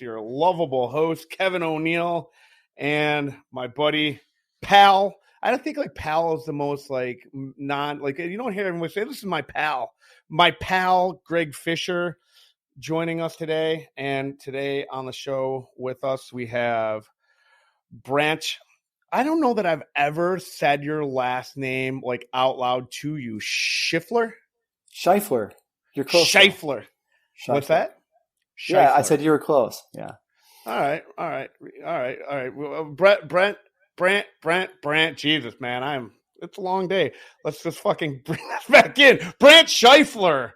your lovable host, Kevin O'Neill, and my buddy, pal. I don't think like pal is the most like non, like you don't hear everyone say, this is my pal, Greg Fisher, joining us today. And today on the show with us, we have Brant. I don't know that I've ever said your last name like out loud to you. Scheifler. You're close. Scheifler. What's that? Scheifler. Yeah, I said you were close. Yeah. All right. Well, Brant. Jesus, man, it's a long day. Let's just fucking bring this back in. Brant Scheifler,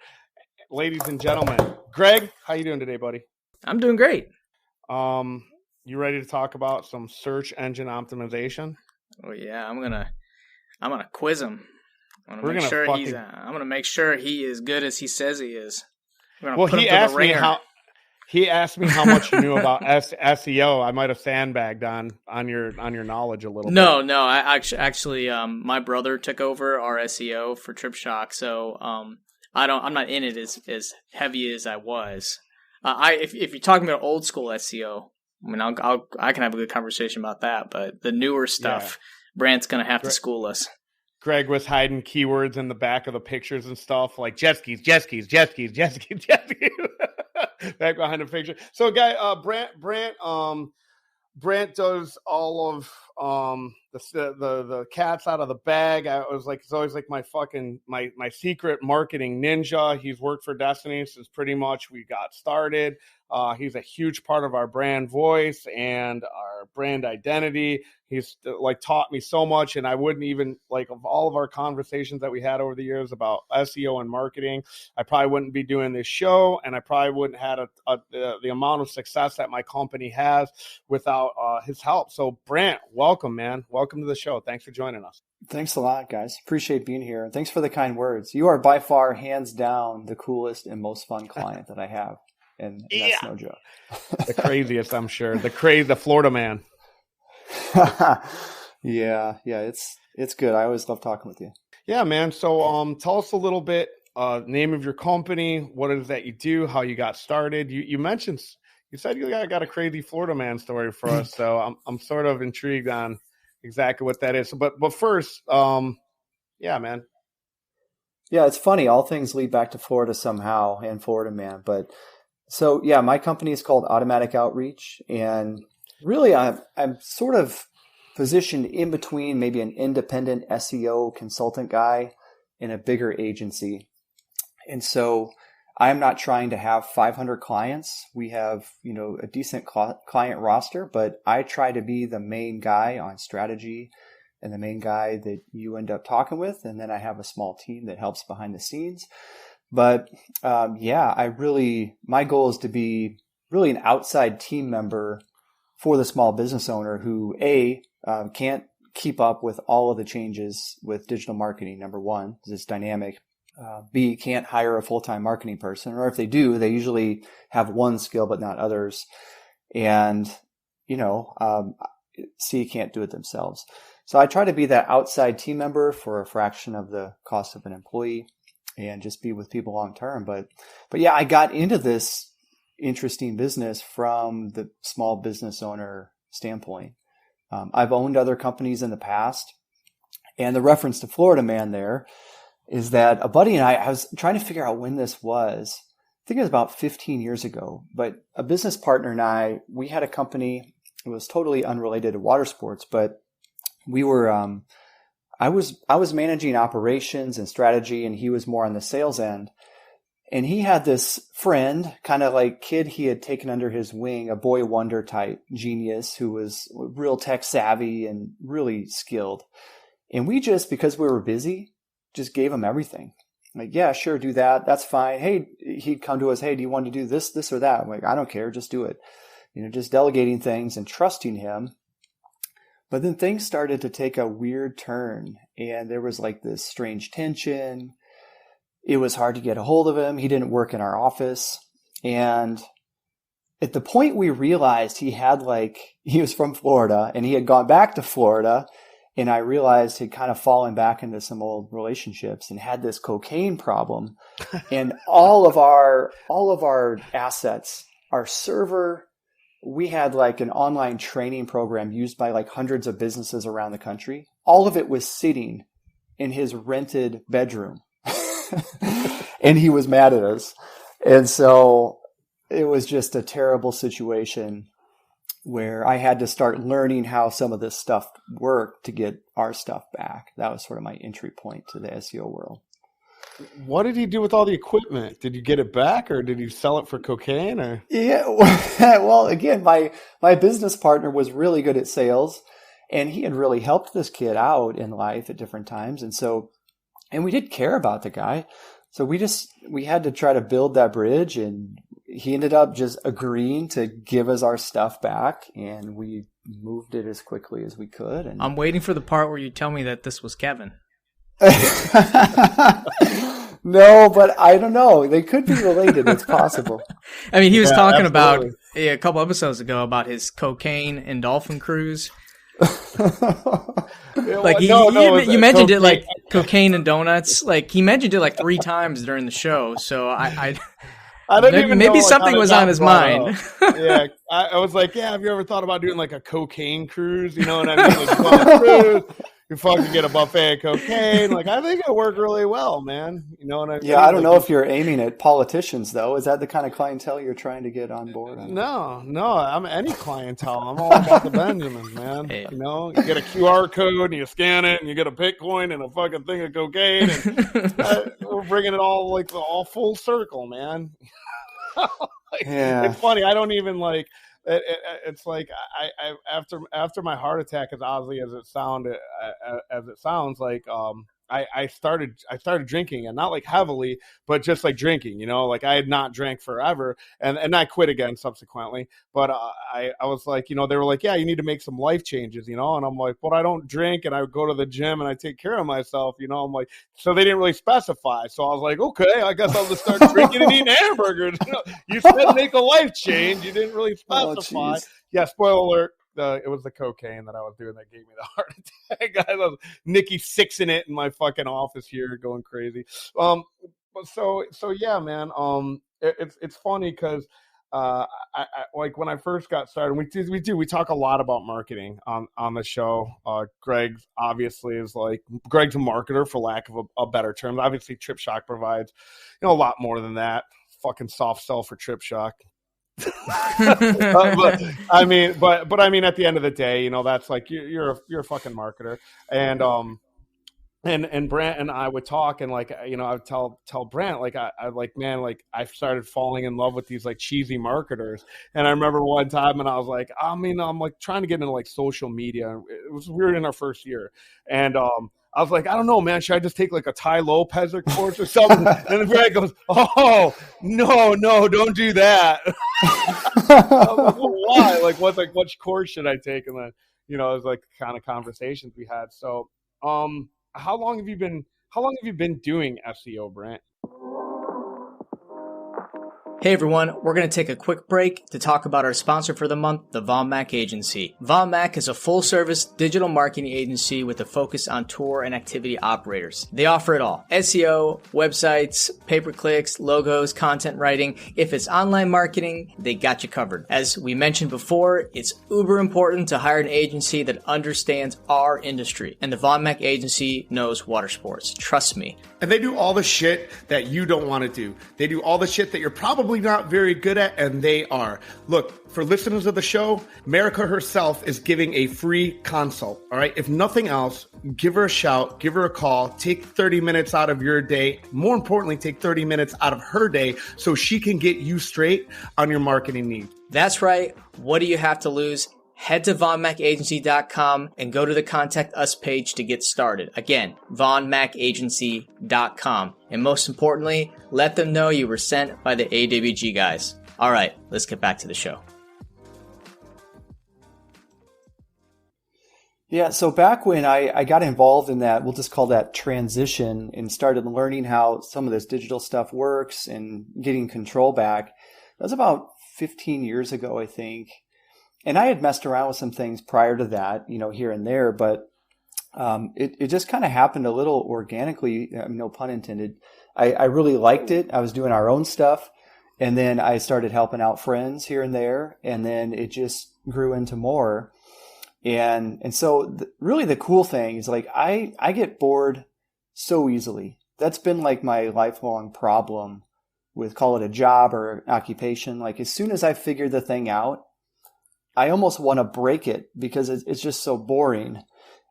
ladies and gentlemen. Greg, how you doing today, buddy? I'm doing great. You ready to talk about some search engine optimization? Oh yeah, I'm gonna quiz him. I'm gonna make sure he is good as he says he is. Well, he asked me how much you knew about SEO. I might have sandbagged on your knowledge a little bit. No, I actually my brother took over our SEO for Trip Shock, so I'm not in it as heavy as I was. If you're talking about old school SEO, I mean, I can have a good conversation about that, but the newer stuff, Brant's going to have to school us. Greg was hiding keywords in the back of the pictures and stuff like jet skis. Back behind the picture. So, Brant does all of the cats out of the bag. It's always like my fucking my secret marketing ninja. He's worked for Destiny since pretty much we got started. He's a huge part of our brand voice and our brand identity. He's like taught me so much, and I wouldn't even like of all of our conversations that we had over the years about SEO and marketing, I probably wouldn't be doing this show, and I probably wouldn't have the amount of success that my company has without his help. So Brant, welcome, man. Welcome to the show. Thanks for joining us. Thanks a lot, guys. Appreciate being here. And thanks for the kind words. You are by far, hands down, the coolest and most fun client that I have. And that's no joke. The craziest, I'm sure. The Florida man. Yeah, it's good. I always love talking with you. Yeah, man. So tell us a little bit, name of your company, what it is that you do, how you got started. You said you got a crazy Florida man story for us. So I'm sort of intrigued on exactly what that is. But first, yeah, man. Yeah, it's funny. All things lead back to Florida somehow and Florida man. But so, yeah, my company is called Automatic Outreach. And really, I'm sort of positioned in between maybe an independent SEO consultant guy and a bigger agency. And so I'm not trying to have 500 clients. We have, a decent client roster, but I try to be the main guy on strategy and the main guy that you end up talking with. And then I have a small team that helps behind the scenes. But my goal is to be really an outside team member for the small business owner who can't keep up with all of the changes with digital marketing. Number one, it's dynamic. B, can't hire a full-time marketing person, or if they do, they usually have one skill but not others. And C, can't do it themselves. So I try to be that outside team member for a fraction of the cost of an employee and just be with people long term. But yeah, I got into this interesting business from the small business owner standpoint. I've owned other companies in the past, and the reference to Florida man there is that a buddy and I was trying to figure out when this was. I think it was about 15 years ago, but a business partner and I, we had a company. It was totally unrelated to water sports, but we were, I was managing operations and strategy, and he was more on the sales end. And he had this friend, kind of like kid he had taken under his wing, a boy wonder type genius who was real tech savvy and really skilled. And we just, because we were busy, just gave him everything. Like, yeah, sure, do that. That's fine. Hey, he'd come to us. Hey, do you want to do this or that? I'm like, I don't care. Just do it. Just delegating things and trusting him. But then things started to take a weird turn, and there was like this strange tension. It was hard to get a hold of him. He didn't work in our office. And at the point we realized he was from Florida and he had gone back to Florida, and I realized he'd kind of fallen back into some old relationships and had this cocaine problem. And all of our assets, our server, we had like an online training program used by like hundreds of businesses around the country. All of it was sitting in his rented bedroom. And he was mad at us. And so it was just a terrible situation where I had to start learning how some of this stuff worked to get our stuff back. That was sort of my entry point to the SEO world. What did he do with all the equipment? Did you get it back, or did you sell it for cocaine? Or yeah, well, again, my business partner was really good at sales, and he had really helped this kid out in life at different times, and we did care about the guy, so we had to try to build that bridge, and he ended up just agreeing to give us our stuff back, and we moved it as quickly as we could. And I'm waiting for the part where you tell me that this was Kevin. No, but I don't know. They could be related. It's possible. I mean, he was talking absolutely. about a couple episodes ago about his cocaine and dolphin cruise. Like you mentioned it like cocaine and donuts. Like he mentioned it like 3 times during the show. So I don't even maybe know, something was on his mind. Yeah, I was like, yeah, have you ever thought about doing like a cocaine cruise? You know what I mean? Like, you go on a cruise, you fucking get a buffet of cocaine. Like, I think it'll work really well, man. You know what I mean? Yeah, I don't know if you're aiming at politicians, though. Is that the kind of clientele you're trying to get on board? No, I'm any clientele. I'm all about the Benjamins, man. Hey. You know, you get a QR code and you scan it and you get a Bitcoin and a fucking thing of cocaine. And we're bringing it all full circle, man. It's funny. I don't even like. It's like I after my heart attack, as oddly as it sounds like I started drinking, and not like heavily, but just like drinking, you know, like I had not drank forever, and I quit again subsequently. But I was like, you know, they were like, yeah, you need to make some life changes, you know, and I'm like, but I don't drink, and I go to the gym and I take care of myself, you know. I'm like, so they didn't really specify, so I was like, okay, I guess I'll just start drinking and eating hamburgers. You said make a life change, you didn't really specify. Yeah, spoiler alert. It was the cocaine that I was doing that gave me the heart attack. I was Nikki sixing it in my fucking office here, going crazy. So yeah, man. It's funny because I like when I first got started. We talk a lot about marketing on the show. Greg obviously is like Greg's a marketer, for lack of a better term. Obviously, Trip Shock provides a lot more than that. Fucking soft sell for Trip Shock. but I mean, at the end of the day, you know, that's like you're a fucking marketer, and Brant and I would talk, and like, you know, I would tell Brant, like, I like, man, like I started falling in love with these like cheesy marketers. And I remember one time, and I was like, I mean, I'm like trying to get into like social media. We were in our first year, and I was like, I don't know, man. Should I just take like a Ty Lopez course or something? And Brad goes, oh, no, don't do that. I was like, well, why? Like, what course should I take? And then, you know, it was like kind of conversations we had. So, how long have you been doing SEO, Brant? Hey everyone, we're going to take a quick break to talk about our sponsor for the month, the Von Mack Agency. Von Mack is a full-service digital marketing agency with a focus on tour and activity operators. They offer it all: SEO, websites, pay-per-clicks, logos, content writing. If it's online marketing, they got you covered. As we mentioned before, it's uber important to hire an agency that understands our industry, and the Von Mack Agency knows watersports. Trust me. And they do all the shit that you don't want to do. They do all the shit that you're probably not very good at, and they are. Look, for listeners of the show, America herself is giving a free consult, all right? If nothing else, give her a shout, give her a call, take 30 minutes out of your day. More importantly, take 30 minutes out of her day so she can get you straight on your marketing needs. That's right. What do you have to lose? Head to vonmacagency.com and go to the Contact Us page to get started. Again, vonmacagency.com. And most importantly, let them know you were sent by the AWG guys. All right, let's get back to the show. Yeah, so back when I got involved in that, we'll just call that transition, and started learning how some of this digital stuff works and getting control back, that was about 15 years ago, I think. And I had messed around with some things prior to that, you know, here and there, but it just kind of happened a little organically, no pun intended. I really liked it. I was doing our own stuff, And then I started helping out friends here and there. And then it just grew into more. And so really the cool thing is like, I get bored so easily. That's been like my lifelong problem with, call it a job or occupation. Like as soon as I figure the thing out, I almost want to break it because it's just so boring.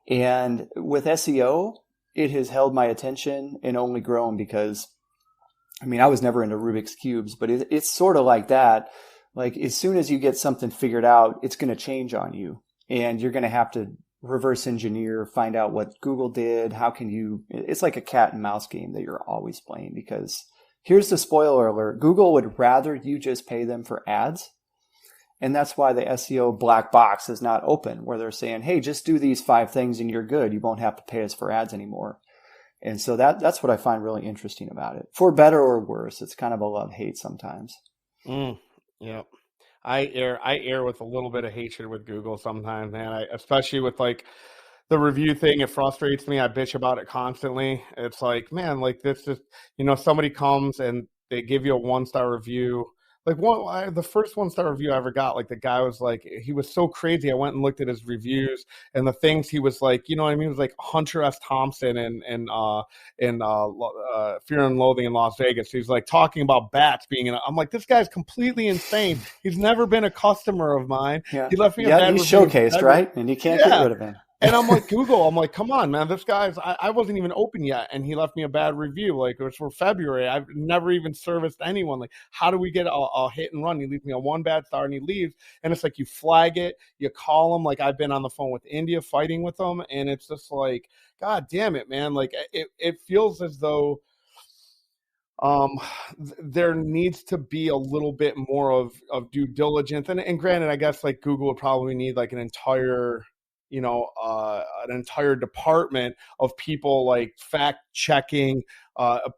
And with SEO, it has held my attention and only grown because, I mean, I was never into Rubik's Cubes, but it's sort of like that. Like as soon as you get something figured out, it's going to change on you. And you're going to have to reverse engineer, find out what Google did. How can you, it's like a cat and mouse game that you're always playing, because here's the spoiler alert. Google would rather you just pay them for ads. And that's why the SEO black box is not open, where they're saying, hey, just do these 5 things and you're good. You won't have to pay us for ads anymore. And so that's what I find really interesting about it. For better or worse, it's kind of a love-hate sometimes. Yeah. I err with a little bit of hatred with Google sometimes, man. Especially with like the review thing, it frustrates me. I bitch about it constantly. It's like, man, like this is, somebody comes and they give you a 1-star review. Like the first 1-star review I ever got, like the guy was like, he was so crazy. I went and looked at his reviews and the things he was like, you know what I mean? It was like Hunter S. Thompson and Fear and Loathing in Las Vegas. He's like talking about bats being in. I'm like, this guy's completely insane. He's never been a customer of mine. Yeah. He left me a bad he's review. showcased, right? And you can't get rid of him. And I'm like, Google, I'm like, come on, man, this guy's, I wasn't even open yet. And he left me a bad review. Like it was for February. I've never even serviced anyone. Like, how do we get a hit and run? He leaves me a 1 bad star and he leaves. And it's like, you flag it, you call him. Like I've been on the phone with India fighting with them. And it's just like, God damn it, man. Like it feels as though there needs to be a little bit more of due diligence. And granted, I guess like Google would probably need like an entire department of people like fact checking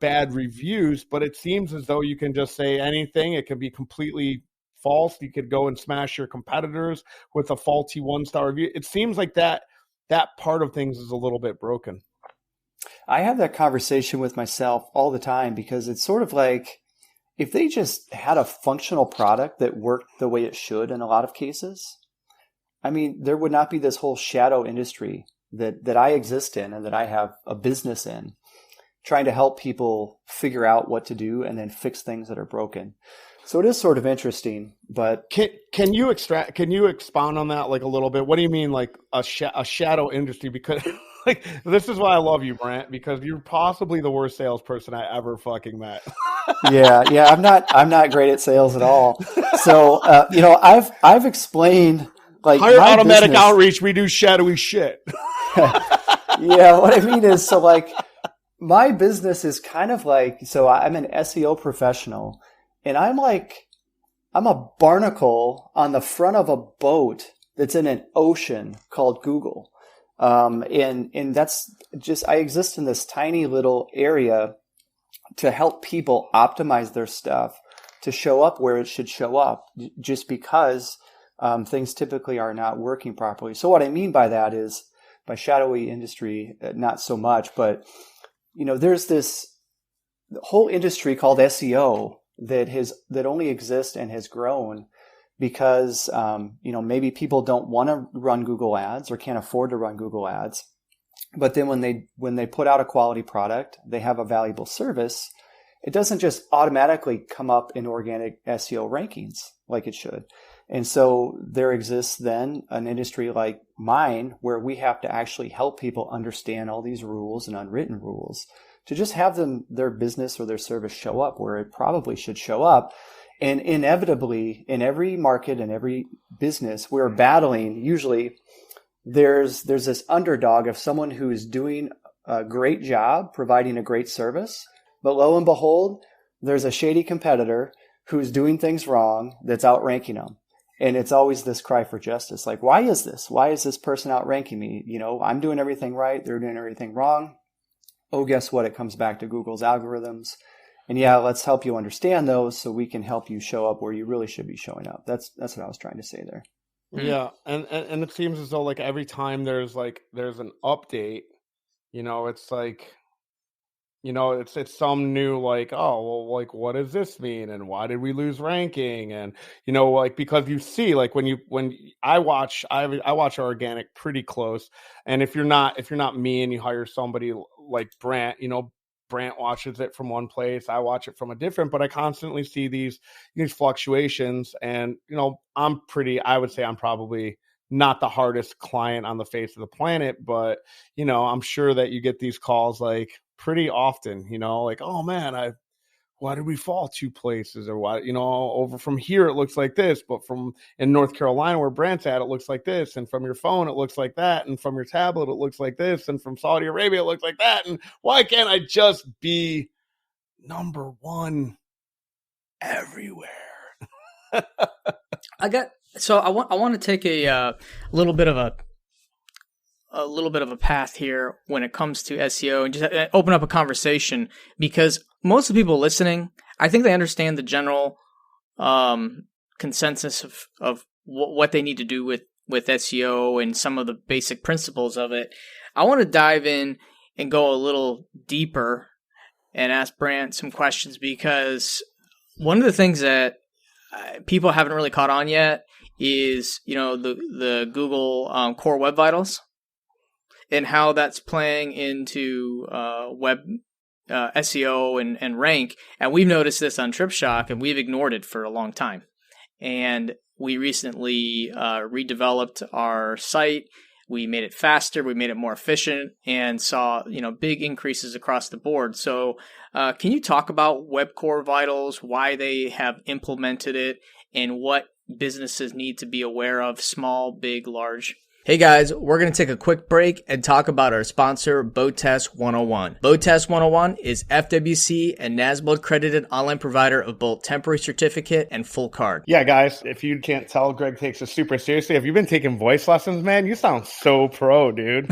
bad reviews, but it seems as though you can just say anything. It can be completely false. You could go and smash your competitors with a faulty 1-star review. It seems like that part of things is a little bit broken. I have that conversation with myself all the time because it's sort of like if they just had a functional product that worked the way it should in a lot of cases, I mean, there would not be this whole shadow industry that I exist in and that I have a business in, trying to help people figure out what to do and then fix things that are broken. So it is sort of interesting, but can you expound on that like a little bit? What do you mean like a shadow industry? Because like this is why I love you, Brant, because you're possibly the worst salesperson I ever fucking met. Yeah, I'm not great at sales at all. So I've explained. Like hire automatic business, outreach, we do shadowy shit. Yeah, what I mean is, so like my business is kind of like, so I'm an SEO professional and I'm a barnacle on the front of a boat that's in an ocean called Google. And that's just, I exist in this tiny little area to help people optimize their stuff to show up where it should show up, just because things typically are not working properly. So what I mean by that is, by shadowy industry, not so much, but there's this whole industry called SEO that only exists and has grown because maybe people don't want to run Google ads or can't afford to run Google ads. But then when they put out a quality product, they have a valuable service, it doesn't just automatically come up in organic SEO rankings like it should. And so there exists then an industry like mine where we have to actually help people understand all these rules and unwritten rules to just have their business or their service show up where it probably should show up. And inevitably, in every market and every business, we're battling. Usually there's this underdog of someone who is doing a great job providing a great service. But lo and behold, there's a shady competitor who's doing things wrong that's outranking them. And it's always this cry for justice. Like, why is this? Why is this person outranking me? I'm doing everything right. They're doing everything wrong. Oh, guess what? It comes back to Google's algorithms. And yeah, let's help you understand those so we can help you show up where you really should be showing up. That's what I was trying to say there. Yeah. And it seems as though like every time there's an update, it's like it's some new like, oh, well, like, what does this mean? And why did we lose ranking? And, like, because you see, like when I watch our organic pretty close. And if you're not me and you hire somebody like Brant, Brant watches it from one place, I watch it from a different, but I constantly see these fluctuations. And, I would say I'm probably not the hardest client on the face of the planet, but, I'm sure that you get these calls like pretty often, like, oh man, why did we fall 2 places? Or why, over from here, it looks like this, but from in North Carolina where Brant's at, it looks like this. And from your phone, it looks like that. And from your tablet, it looks like this. And from Saudi Arabia, it looks like that. And why can't I just be number one everywhere? I want to take a little bit of a path here when it comes to SEO and just open up a conversation, because most of the people listening, I think they understand the general consensus of what they need to do with SEO and some of the basic principles of it. I want to dive in and go a little deeper and ask Brant some questions, because one of the things that people haven't really caught on yet is, the Google Core Web Vitals and how that's playing into web SEO and rank. And we've noticed this on TripShock, and we've ignored it for a long time. And we recently redeveloped our site. We made it faster, we made it more efficient, and saw, big increases across the board. So can you talk about Web Core Vitals, why they have implemented it, and what businesses need to be aware of, small, big, large? Hey guys, we're going to take a quick break and talk about our sponsor, Boat Test 101. Boat Test 101 is FWC and NASBO accredited online provider of both temporary certificate and full card. Yeah, guys, if you can't tell, Greg takes it super seriously. Have you been taking voice lessons, man? You sound so pro, dude.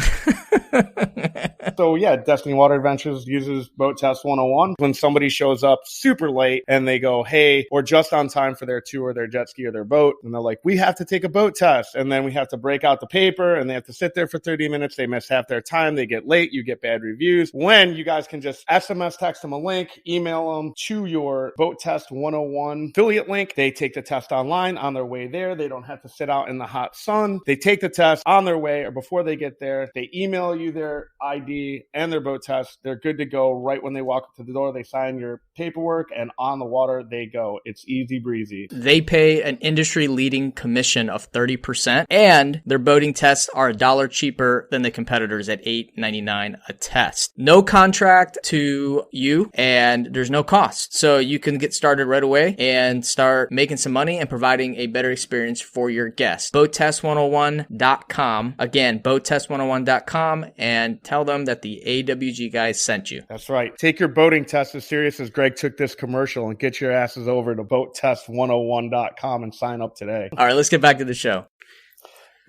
So yeah, Destiny Water Adventures uses Boat Test 101. When somebody shows up super late and they go, hey, or just on time for their tour, their jet ski or their boat, and they're like, we have to take a boat test. And then we have to break out the paper and they have to sit there for 30 minutes. They miss half their time. They get late. You get bad reviews. When you guys can just SMS text them a link, email them to your Boat Test 101 affiliate link. They take the test online on their way there. They don't have to sit out in the hot sun. They take the test on their way or before they get there. They email you their ID and their boat test. They're good to go right when they walk up to the door. They sign your paperwork and on the water they go. It's easy breezy. They pay an industry-leading commission of 30%, and their boating tests are $1 cheaper than the competitors at $8.99 a test. No contract to you, and there's no cost. So you can get started right away and start making some money and providing a better experience for your guests. BoatTest101.com. Again, BoatTest101.com, and tell them that the AWG guys sent you. That's right. Take your boating test as serious as Greg took this commercial and get your asses over to BoatTest101.com and sign up today. All right, let's get back to the show.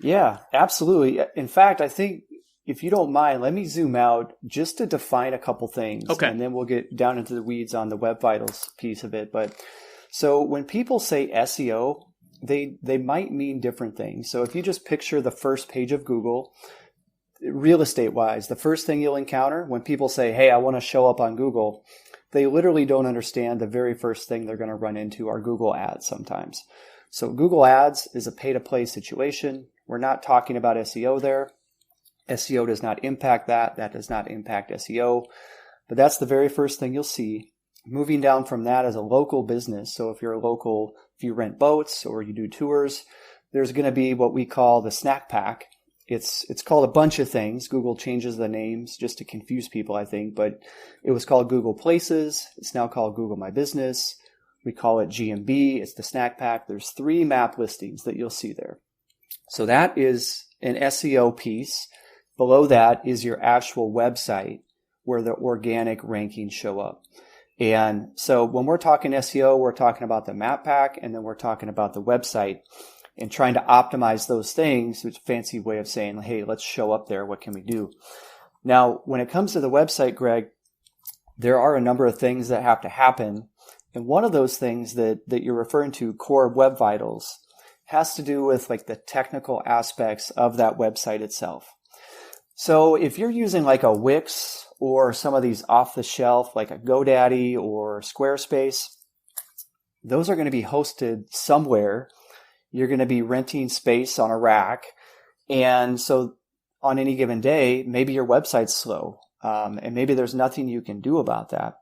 Yeah, absolutely. In fact, I think if you don't mind, let me zoom out just to define a couple things. Okay. And then we'll get down into the weeds on the Web Vitals piece of it. But so when people say SEO, they might mean different things. So if you just picture the first page of Google, real estate wise, the first thing you'll encounter when people say, hey, I want to show up on Google, they literally don't understand the very first thing they're going to run into are Google ads sometimes. So Google ads is a pay-to-play situation. We're not talking about SEO there. SEO does not impact that. That does not impact SEO. But that's the very first thing you'll see. Moving down from that as a local business. So if you're a local, if you rent boats or you do tours, there's going to be what we call the snack pack. It's called a bunch of things. Google changes the names just to confuse people, I think. But it was called Google Places. It's now called Google My Business. We call it GMB. It's the snack pack. There's 3 map listings that you'll see there. So that is an SEO piece. Below that is your actual website where the organic rankings show up. And so when we're talking SEO, we're talking about the map pack, and then we're talking about the website and trying to optimize those things. It's a fancy way of saying, hey, let's show up there. What can we do? Now, when it comes to the website, Greg, there are a number of things that have to happen. And one of those things that you're referring to, Core Web Vitals, has to do with like the technical aspects of that website itself. So if you're using like a Wix or some of these off the shelf like a GoDaddy or Squarespace, those are going to be hosted somewhere. You're going to be renting space on a rack. And so on any given day, maybe your website's slow, and maybe there's nothing you can do about that.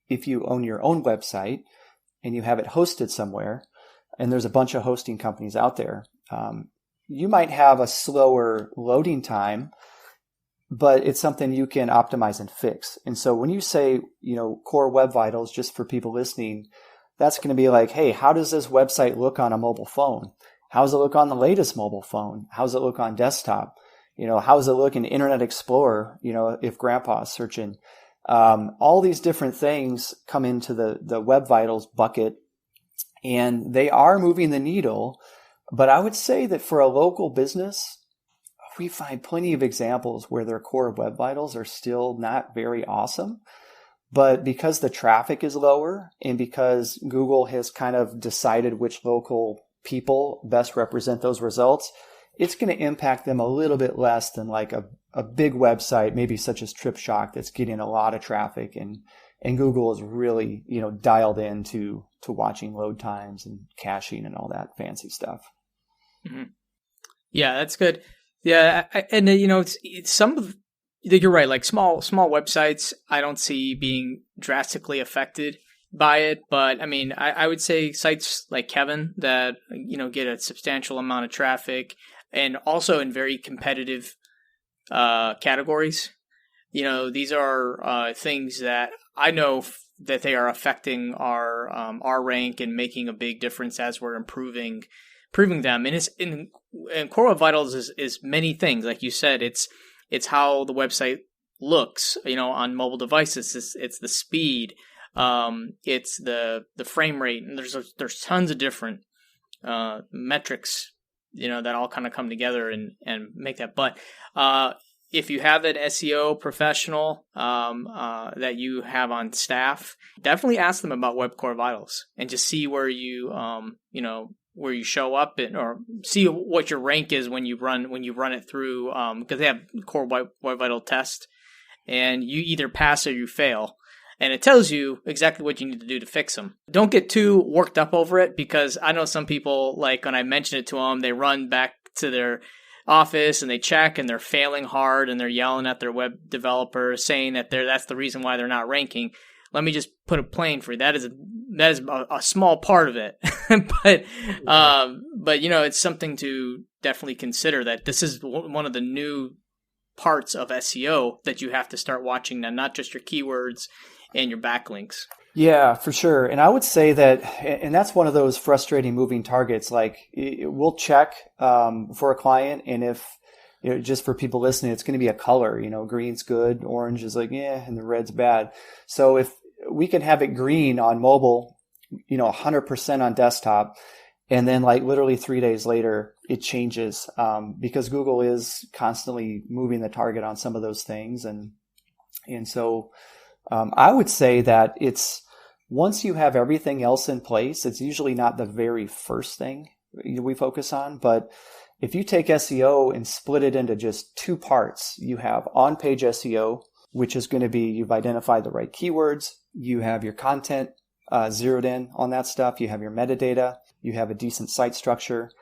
If you own your own website and you have it hosted somewhere, and there's a bunch of hosting companies out there, you might have a slower loading time, but it's something you can optimize and fix. And so when you say, core web vitals, just for people listening, that's going to be like, hey, how does this website look on a mobile phone? How does it look on the latest mobile phone? How does it look on desktop? How does it look in Internet Explorer? If grandpa's searching, all these different things come into the web vitals bucket, and they are moving the needle. But I would say that for a local business, we find plenty of examples where their core web vitals are still not very awesome. But because the traffic is lower and because Google has kind of decided which local people best represent those results, it's going to impact them a little bit less than like a big website, maybe such as TripShock, that's getting a lot of traffic, and Google is really, dialed into watching load times and caching and all that fancy stuff. Mm-hmm. Yeah, that's good. Yeah, and it's some of, you're right, like small websites I don't see being drastically affected by it, but I mean, I would say sites like Kevin that get a substantial amount of traffic and also in very competitive categories. These are things that I know that they are affecting our rank and making a big difference as we're improving them. And it's in Core Web Vitals is many things. Like you said, it's how the website looks, on mobile devices. It's the speed, it's the frame rate, and there's tons of different metrics, that all kind of come together and make that. But if you have an SEO professional that you have on staff, definitely ask them about Web Core Vitals and just see where you where you show up or see what your rank is when you run it through, because they have Core Web Vital test, and you either pass or you fail. And it tells you exactly what you need to do to fix them. Don't get too worked up over it, because I know some people, like when I mention it to them, they run back to their office and they check and they're failing hard and they're yelling at their web developer saying that that's the reason why they're not ranking. Let me just put it plain for you. That is a small part of it, but it's something to definitely consider, that this is one of the new parts of SEO that you have to start watching now, not just your keywords and your backlinks. Yeah, for sure. And I would say that, and that's one of those frustrating moving targets. Like, we'll check for a client, and if, just for people listening, it's going to be a color, green's good, orange is like, yeah, and the red's bad. So if we can have it green on mobile, 100% on desktop, and then like literally 3 days later, it changes, because Google is constantly moving the target on some of those things. And so I would say that it's, once you have everything else in place, it's usually not the very first thing we focus on. But if you take SEO and split it into just two parts, you have on-page SEO, which is going to be, you've identified the right keywords, you have your content zeroed in on that stuff, you have your metadata, you have a decent site structure,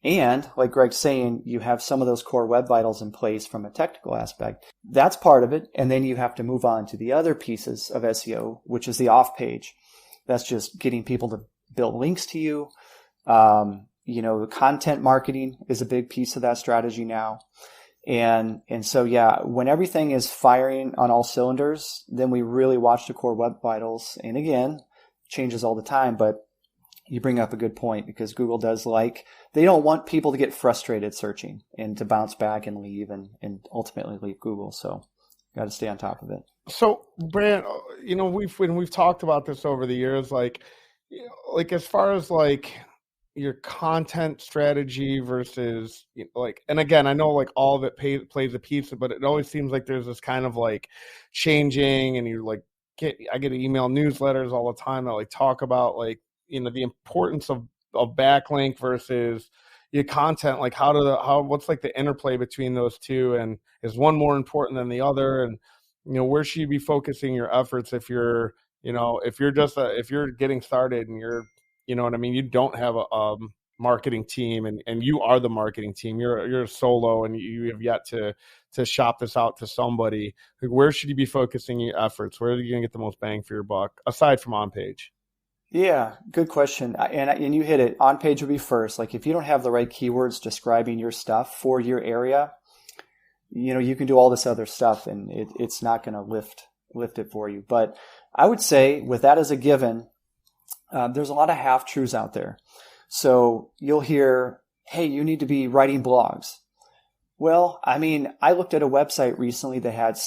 and like Greg's saying, you have some of those core web vitals in place from a technical aspect. That's part of it. And then you have to move on to the other pieces of SEO, which is the off-page. That's just getting people to build links to you. The content marketing is a big piece of that strategy now. And so, yeah, when everything is firing on all cylinders, then we really watch the core web vitals. And again, changes all the time, but you bring up a good point, because Google does they don't want people to get frustrated searching and to bounce back and leave and ultimately leave Google. So got to stay on top of it. So, Brant, we've talked about this over the years, like as far as like your content strategy versus and again, I know like all of it plays a piece, but it always seems like there's this kind of like changing, and I get email newsletters all the time that like talk about like, the importance of backlink versus your content, like what's like the interplay between those two, and is one more important than the other? And where should you be focusing your efforts if you're, if you're getting started and you're, you know what I mean, you don't have a marketing team and you are the marketing team. You're a solo and you have yet to shop this out to somebody. Like, where should you be focusing your efforts? Where are you going to get the most bang for your buck aside from on page? Yeah, good question. And you hit it. On page would be first. Like, if you don't have the right keywords describing your stuff for your area, you can do all this other stuff and it's not going to lift it for you. But I would say with that as a given, there's a lot of half-truths out there. So you'll hear, hey, you need to be writing blogs. Well, I mean, I looked at a website recently that had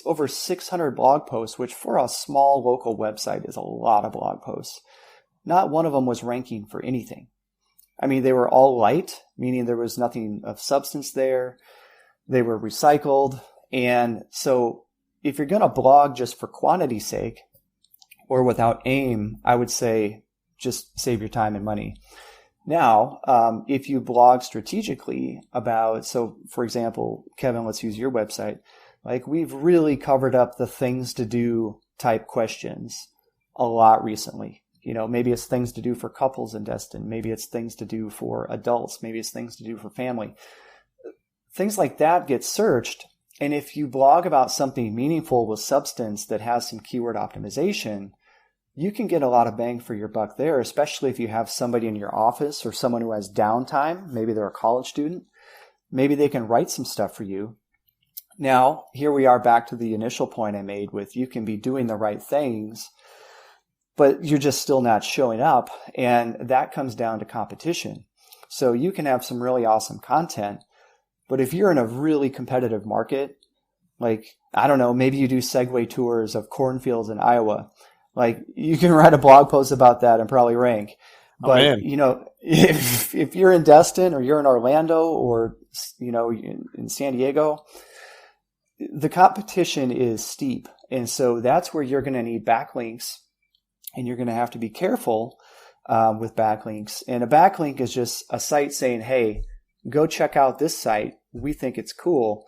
over 600 blog posts, which for a small local website is a lot of blog posts. Not one of them was ranking for anything. I mean, they were all light, meaning there was nothing of substance there. They were recycled. And so if you're going to blog just for quantity's sake or without aim, I would say just save your time and money. Now, if you blog strategically about, so for example, Kevin, let's use your website. Like, we've really covered up the things to do type questions a lot recently. Maybe it's things to do for couples in Destin. Maybe it's things to do for adults. Maybe it's things to do for family. Things like that get searched. And if you blog about something meaningful with substance that has some keyword optimization, you can get a lot of bang for your buck there, especially if you have somebody in your office or someone who has downtime. Maybe they're a college student. Maybe they can write some stuff for you. Now, here we are back to the initial point I made with you can be doing the right things, but you're just still not showing up. And that comes down to competition. So you can have some really awesome content, but if you're in a really competitive market, like, I don't know, maybe you do Segway tours of cornfields in Iowa. Like, you can write a blog post about that and probably rank. But, if you're in Destin or you're in Orlando or, in San Diego, the competition is steep. And so that's where you're going to need backlinks, and you're going to have to be careful with backlinks. And a backlink is just a site saying, hey, go check out this site. We think it's cool.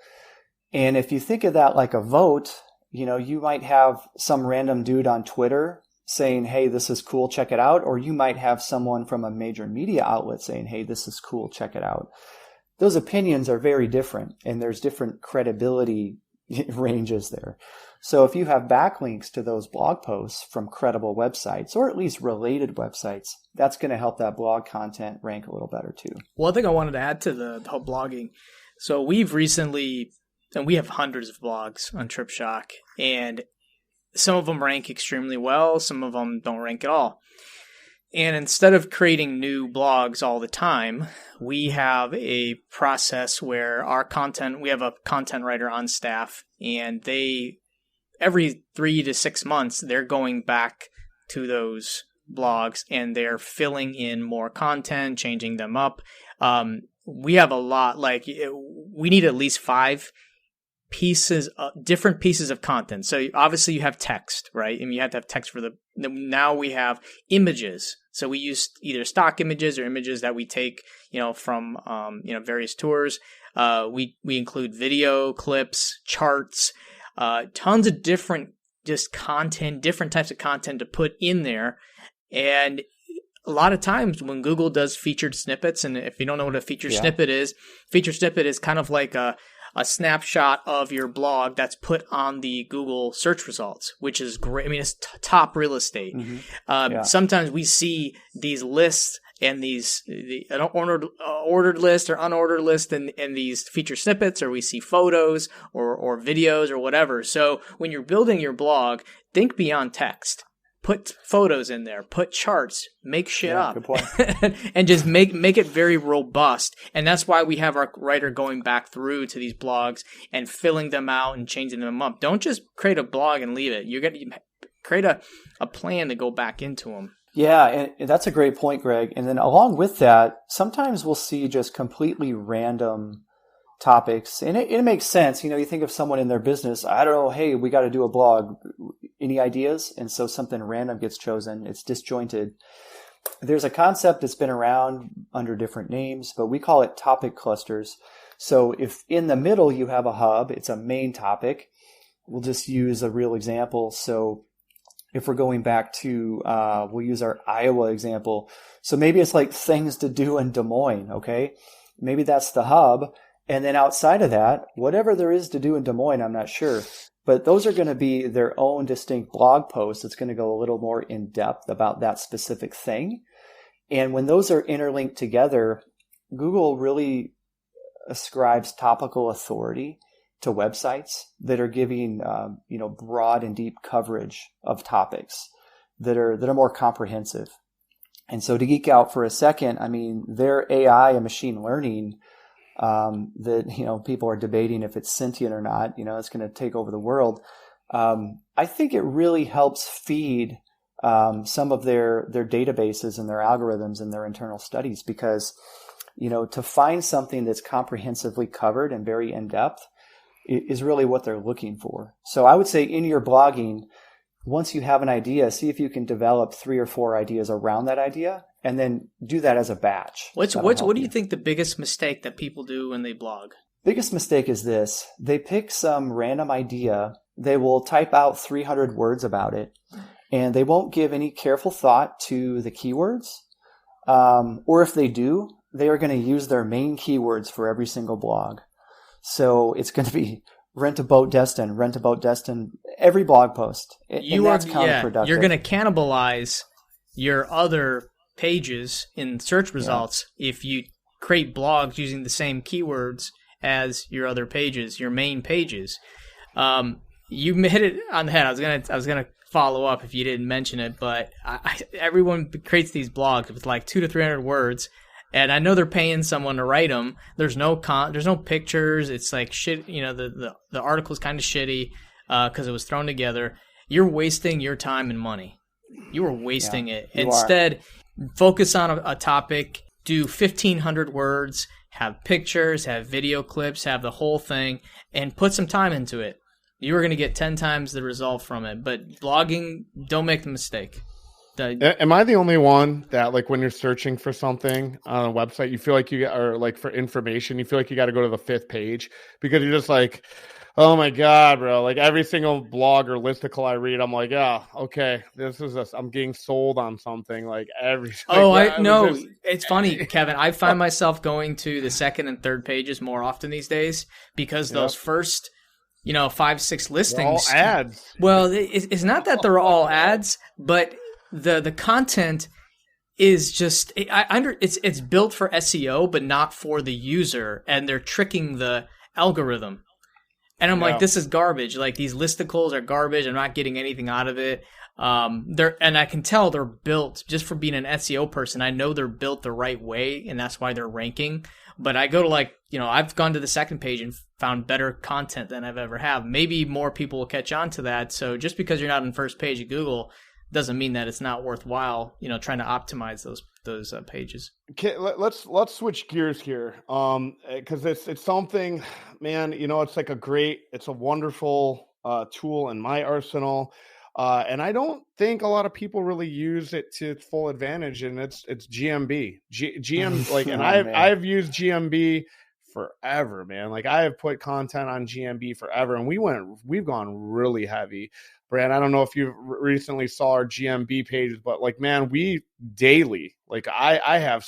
And if you think of that like a vote, you might have some random dude on Twitter saying, hey, this is cool, check it out. Or you might have someone from a major media outlet saying, hey, this is cool, check it out. Those opinions are very different, and there's different credibility ranges there. So if you have backlinks to those blog posts from credible websites, or at least related websites, that's going to help that blog content rank a little better too. One thing I wanted to add to the whole blogging. So we've recently, and we have hundreds of blogs on TripShock, and some of them rank extremely well, some of them don't rank at all. And instead of creating new blogs all the time, we have a process where we have a content writer on staff, and every 3 to 6 months, they're going back to those blogs and they're filling in more content, changing them up. We have a lot, we need at least 5 different pieces of content. So obviously you have text, right? And you have to have text now we have images. So we use either stock images or images that we take, from, various tours. We include video clips, charts, tons of different just content, different types of content to put in there. And a lot of times when Google does featured snippets, and if you don't know what a featured snippet is kind of like a snapshot of your blog that's put on the Google search results, which is great. I mean, it's top real estate. Mm-hmm. Sometimes we see these lists and an ordered list or unordered list and these feature snippets, or we see photos or videos or whatever. So when you're building your blog, think beyond text. Put photos in there, put charts, make shit up, good point. And just make it very robust. And that's why we have our writer going back through to these blogs and filling them out and changing them up. Don't just create a blog and leave it. You're going to create a plan to go back into them. Yeah, and that's a great point, Greg. And then along with that, sometimes we'll see just completely random topics. And it makes sense. You think of someone in their business, I don't know, hey, we got to do a blog. Any ideas? And so something random gets chosen. It's disjointed. There's a concept that's been around under different names, but we call it topic clusters. So if in the middle you have a hub, it's a main topic. we'll just use a real example. So if we're going back to, we'll use our Iowa example. So maybe it's like things to do in Des Moines, okay? Maybe that's the hub. And then outside of that, whatever there is to do in Des Moines, I'm not sure. But those are going to be their own distinct blog posts. It's going to go a little more in depth about that specific thing. And when those are interlinked together, Google really ascribes topical authority to websites that are giving broad and deep coverage of topics that are more comprehensive. And so to geek out for a second, I mean, their AI and machine learning that people are debating if it's sentient or not, it's going to take over the world. I think it really helps feed some of their databases and their algorithms and their internal studies, because to find something that's comprehensively covered and very in depth is really what they're looking for. So I would say in your blogging, once you have an idea, see if you can develop 3 or 4 ideas around that idea, and then do that as a batch. What do you think the biggest mistake that people do when they blog? Biggest mistake is this. They pick some random idea. They will type out 300 words about it, and they won't give any careful thought to the keywords. Or if they do, they are going to use their main keywords for every single blog. So it's going to be rent a boat Destin, every blog post. That's counterproductive. You're going to cannibalize your other pages in search results if you create blogs using the same keywords as your other pages, your main pages. You hit it on the head. I was gonna follow up if you didn't mention it, but everyone creates these blogs with like 200 to 300 words. And I know they're paying someone to write them. There's no pictures. It's like shit. The article's kind of shitty because it was thrown together. You're wasting your time and money. You are wasting it. Instead, focus on a topic. Do 1,500 words. Have pictures. Have video clips. Have the whole thing, and put some time into it. You are going to get 10 times the result from it. But blogging, don't make the mistake. Am I the only one that, like, when you're searching for something on a website, you feel like for information, you feel like you got to go to the 5th page because you're just like, oh my God, bro. Like every single blog or listicle I read, I'm like, yeah, okay, I'm getting sold on something like every. I know. It's funny, Kevin. I find myself going to the 2nd and 3rd pages more often these days because those first 5-6 listings. They're all ads. Well, it's not that they're all ads, but the content is just it's built for SEO, but not for the user, and they're tricking the algorithm. And I'm like, this is garbage. Like these listicles are garbage. I'm not getting anything out of it. And I can tell they're built just for being an SEO person. I know they're built the right way, and that's why they're ranking. But I go to I've gone to the 2nd page and found better content than I've ever have. Maybe more people will catch on to that. So just because you're not on first page of Google doesn't mean that it's not worthwhile, trying to optimize those pages. Okay, let's switch gears here, because it's something, man. It's a wonderful tool in my arsenal, and I don't think a lot of people really use it to its full advantage. And it's GMB, and I've used GMB forever, man. Like I have put content on GMB forever, and we've gone really heavy. Brant, I don't know if you recently saw our GMB pages, but like, man, we daily, like I have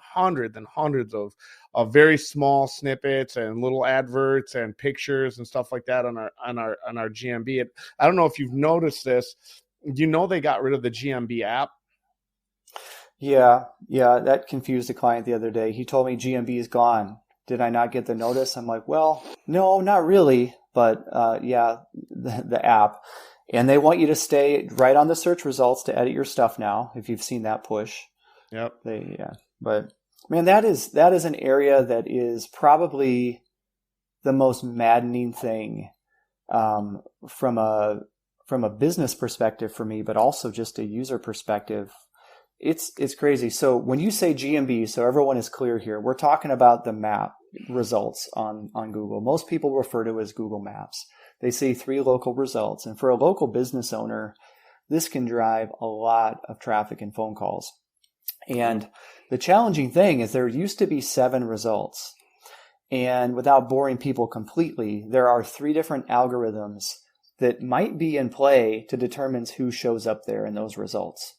hundreds and hundreds of very small snippets and little adverts and pictures and stuff like that on our GMB. And I don't know if you've noticed this. They got rid of the GMB app. Yeah, that confused a client the other day. He told me GMB is gone. Did I not get the notice? I'm like, well, no, not really, but the app. And they want you to stay right on the search results to edit your stuff now, if you've seen that push. Yep. But man, that is an area that is probably the most maddening thing from a business perspective for me, but also just a user perspective. It's crazy. So when you say GMB, so everyone is clear here, we're talking about the map results on Google. Most people refer to it as Google Maps. They see 3 local results. And for a local business owner, this can drive a lot of traffic and phone calls. And the challenging thing is there used to be 7 results. And without boring people completely, there are 3 different algorithms that might be in play to determine who shows up there in those results.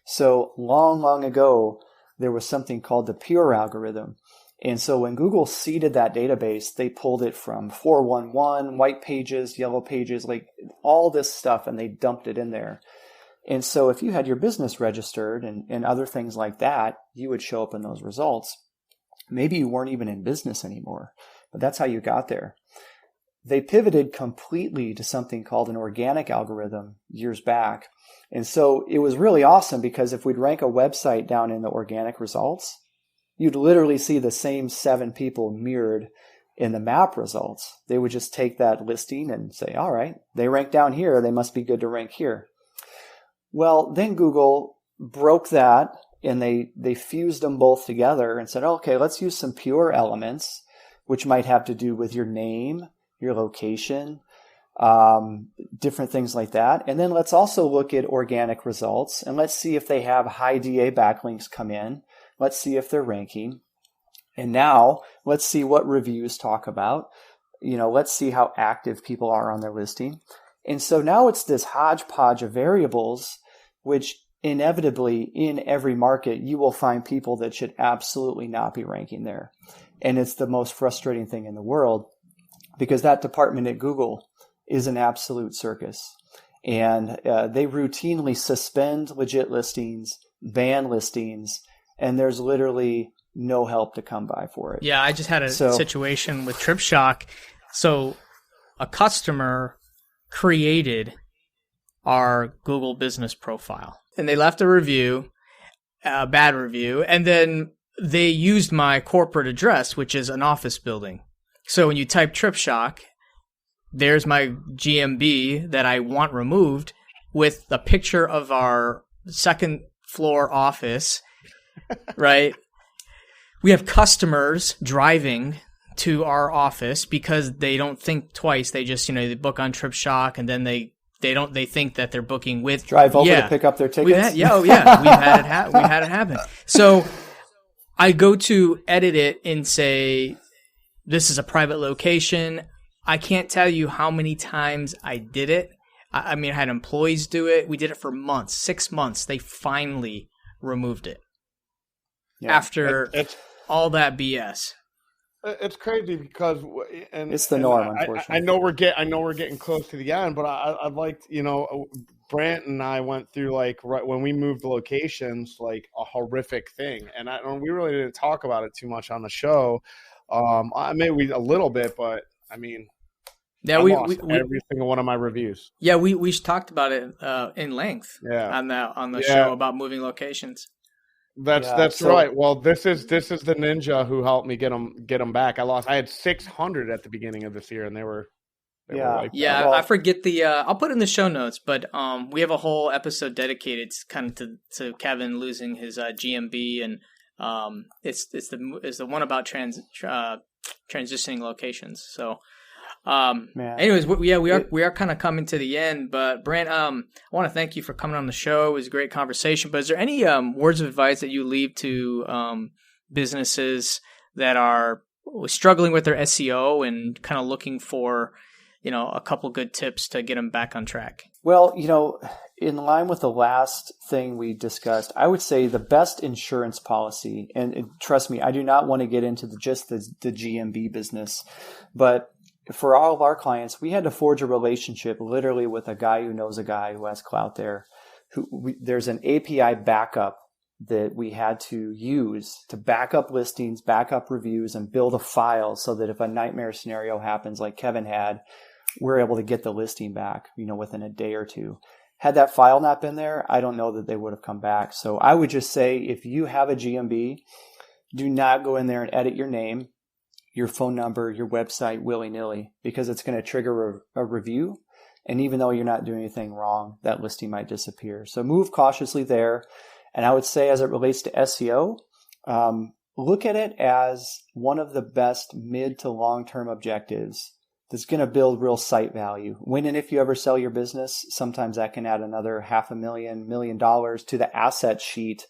So long, long ago, there was something called the pure algorithm. And so when Google seeded that database, they pulled it from 411, white pages, yellow pages, like all this stuff, and they dumped it in there. And so if you had your business registered and other things like that, you would show up in those results. Maybe you weren't even in business anymore, but that's how you got there. They pivoted completely to something called an organic algorithm years back. And so it was really awesome because if we'd rank a website down in the organic results, you'd literally see the same 7 people mirrored in the map results. They would just take that listing and say, all right, they rank down here, they must be good to rank here. Well, then Google broke that and they fused them both together and said, okay, let's use some pure elements, which might have to do with your name, your location, different things like that. And then let's also look at organic results and let's see if they have high DA backlinks come in. Let's see if they're ranking. And now let's see what reviews talk about. Let's see how active people are on their listing. And so now it's this hodgepodge of variables, which inevitably in every market, you will find people that should absolutely not be ranking there. And it's the most frustrating thing in the world because that department at Google is an absolute circus. And they routinely suspend legit listings, ban listings, and there's literally no help to come by for it. Yeah, I just had a situation with TripShock. So a customer created our Google business profile and they left a review, a bad review, and then they used my corporate address, which is an office building. So when you type TripShock, there's my GMB that I want removed with a picture of our second floor office, right? We have customers driving to our office because they don't think twice. They just, they book on TripShock and then they think that they're booking with drive over to pick up their tickets. We've had it happen. So I go to edit it and say, this is a private location. I can't tell you how many times I did it. I had employees do it. We did it for months, 6 months. They finally removed it after all that BS. It's crazy because it's the norm. Unfortunately, I know we're getting close to the end, but I'd like Brant and I went through right when we moved locations a horrific thing, and we really didn't talk about it too much on the show. Maybe a little bit, but yeah, we every single one of my reviews. Yeah, we talked about it in length. On the show about moving locations. That's right. Well, this is the ninja who helped me get them back. I had 600 at the beginning of this year, and they were well, I forget the. I'll put it in the show notes, but we have a whole episode dedicated to Kevin losing his GMB, and it's the one about transitioning locations. So. Anyways, we are kind of coming to the end, but Brant, I want to thank you for coming on the show. It was a great conversation, but is there any words of advice that you leave to businesses that are struggling with their SEO and kind of looking for, a couple good tips to get them back on track? Well, in line with the last thing we discussed, I would say the best insurance policy, and trust me, I do not want to get into the GMB business, but for all of our clients, we had to forge a relationship literally with a guy who knows a guy who has clout there. There's an API backup that we had to use to back up listings, back up reviews, and build a file so that if a nightmare scenario happens like Kevin had, we're able to get the listing back, within a day or two. Had that file not been there, I don't know that they would have come back. So I would just say if you have a GMB, do not go in there and edit your name, your phone number, your website willy-nilly, because it's going to trigger a review. And even though you're not doing anything wrong, that listing might disappear. So move cautiously there. And I would say as it relates to SEO, look at it as one of the best mid to long-term objectives that's going to build real site value. When and if you ever sell your business, sometimes that can add another $500,000, $1 million to the asset sheet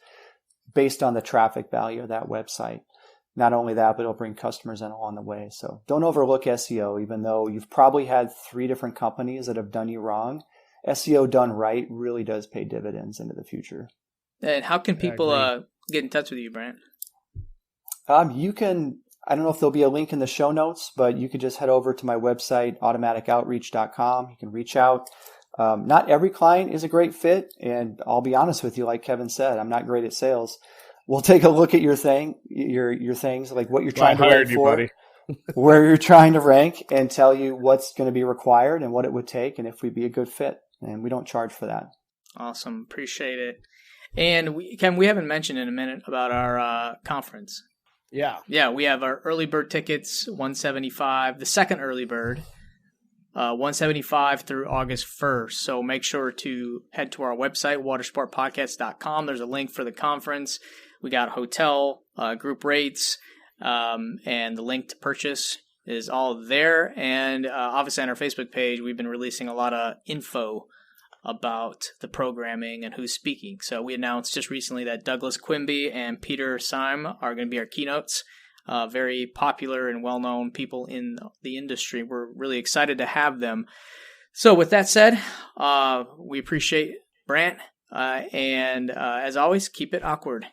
based on the traffic value of that website. not only that, but it'll bring customers in along the way. So don't overlook SEO, even though you've probably had 3 different companies that have done you wrong. SEO done right really does pay dividends into the future. And how can people get in touch with you, Brant? You can, I don't know if there'll be a link in the show notes, but you can just head over to my website, automaticoutreach.com. You can reach out. Not every client is a great fit. And I'll be honest with you, like Kevin said, I'm not great at sales. We'll take a look at your things, like what you're trying to rank for, where you're trying to rank, and tell you what's going to be required and what it would take and if we'd be a good fit. And we don't charge for that. Awesome. Appreciate it. And we haven't mentioned in a minute about our conference. Yeah. Yeah, we have our early bird tickets, $175, the second early bird, $175 through August 1st. So make sure to head to our website, watersportpodcast.com. There's a link for the conference. We got hotel, group rates, and the link to purchase is all there. And obviously on our Facebook page, we've been releasing a lot of info about the programming and who's speaking. So we announced just recently that Douglas Quimby and Peter Syme are going to be our keynotes. Very popular and well-known people in the industry. We're really excited to have them. So with that said, we appreciate Brant. And as always, keep it awkward.